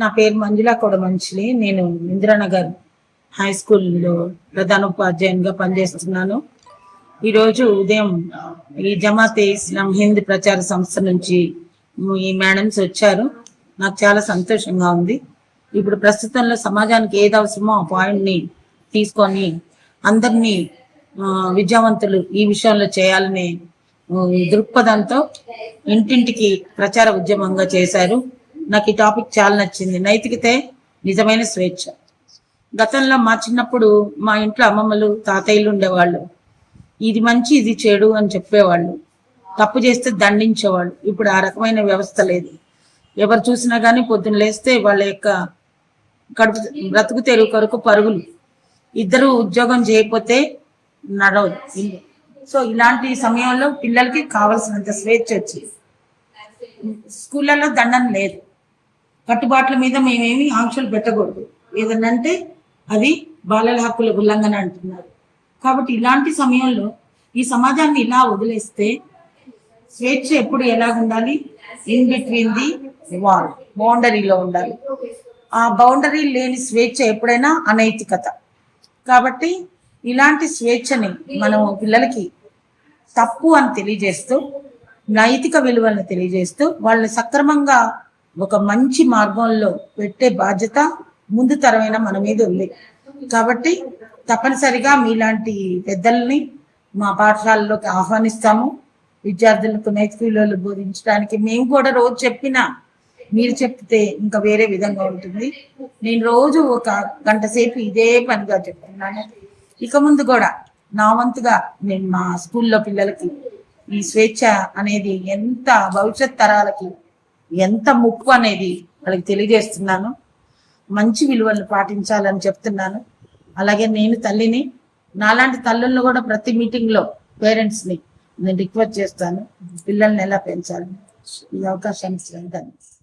నా పేరు మంజులా కొడమంచిలి. నేను ఇందిరానగర్ హై స్కూల్లో ప్రధానోపాధ్యాయునిగా పనిచేస్తున్నాను. ఈరోజు ఉదయం ఈ జమాతే ఇస్లాం హింద్ ప్రచార సంస్థ నుంచి ఈ మేడమ్స్ వచ్చారు. నాకు చాలా సంతోషంగా ఉంది. ఇప్పుడు ప్రస్తుతంలో సమాజానికి ఏది అవసరమో ఆ పాయింట్ని తీసుకొని అందరినీ విద్యావంతులు ఈ విషయంలో చేయాలనే దృక్పథంతో ఇంటింటికి ప్రచార ఉద్యమంగా చేశారు. నాకు ఈ టాపిక్ చాలా నచ్చింది. నైతికతే నిజమైన స్వేచ్ఛ. గతంలో మా చిన్నప్పుడు మా ఇంట్లో అమ్మమ్మలు తాతయ్యలు ఉండేవాళ్ళు. ఇది మంచి ఇది చెడు అని చెప్పేవాళ్ళు. తప్పు చేస్తే దండించేవాళ్ళు. ఇప్పుడు ఆ రకమైన వ్యవస్థ లేదు. ఎవరు చూసినా కానీ పొద్దున్న లేస్తే వాళ్ళ యొక్క కడుపు బ్రతుకు తెరువు కొరకు పరుగులు. ఇద్దరు ఉద్యోగం చేయకపోతే నడవదు. సో ఇలాంటి సమయంలో పిల్లలకి కావలసినంత స్వేచ్ఛ వచ్చింది. స్కూళ్ళలో దండం లేదు. కట్టుబాట్ల మీద మేమేమి ఆంక్షలు పెట్టకూడదు. ఏదనంటే అది బాలల హక్కుల ఉల్లంఘన అంటున్నారు. కాబట్టి ఇలాంటి సమయంలో ఈ సమాజాన్ని ఇలా వదిలేస్తే స్వేచ్ఛ ఎప్పుడు ఎలాగుండాలి? ఇన్ బిట్వీన్ ది వాల్, బౌండరీలో ఉండాలి. ఆ బౌండరీ లేని స్వేచ్ఛ ఎప్పుడైనా అనైతికత. కాబట్టి ఇలాంటి స్వేచ్ఛని మనము పిల్లలకి తప్పు అని తెలియజేస్తూ, నైతిక విలువలను తెలియజేస్తూ వాళ్ళని సక్రమంగా ఒక మంచి మార్గంలో పెట్టే బాధ్యత ముందు తరమైన మన మీద ఉంది. కాబట్టి తప్పనిసరిగా మీలాంటి పెద్దల్ని మా పాఠశాలలోకి ఆహ్వానిస్తాము. విద్యార్థులకు నైతిక విలువలు బోధించడానికి మేము కూడా రోజు చెప్పినా మీరు చెప్తే ఇంకా వేరే విధంగా ఉంటుంది. నేను రోజు ఒక గంట సేపు ఇదే పనిగా చెప్తున్నాను. ఇక ముందు కూడా నా వంతుగా నేను మా స్కూల్లో పిల్లలకి ఈ స్వేచ్ఛ అనేది ఎంత భవిష్యత్ తరాలకి ఎంత ముప్పు అనేది వాళ్ళకి తెలియజేస్తున్నాను. మంచి విలువలను పాటించాలని చెప్తున్నాను. అలాగే నేను తల్లిని, నాలాంటి తల్లులను కూడా ప్రతి మీటింగ్లో పేరెంట్స్ని నేను రిక్వెస్ట్ చేస్తాను, పిల్లల్ని ఎలా పెంచాలని. ఈ అవకాశాన్ని ఇచ్చినందుకు ధన్యవాదాలు.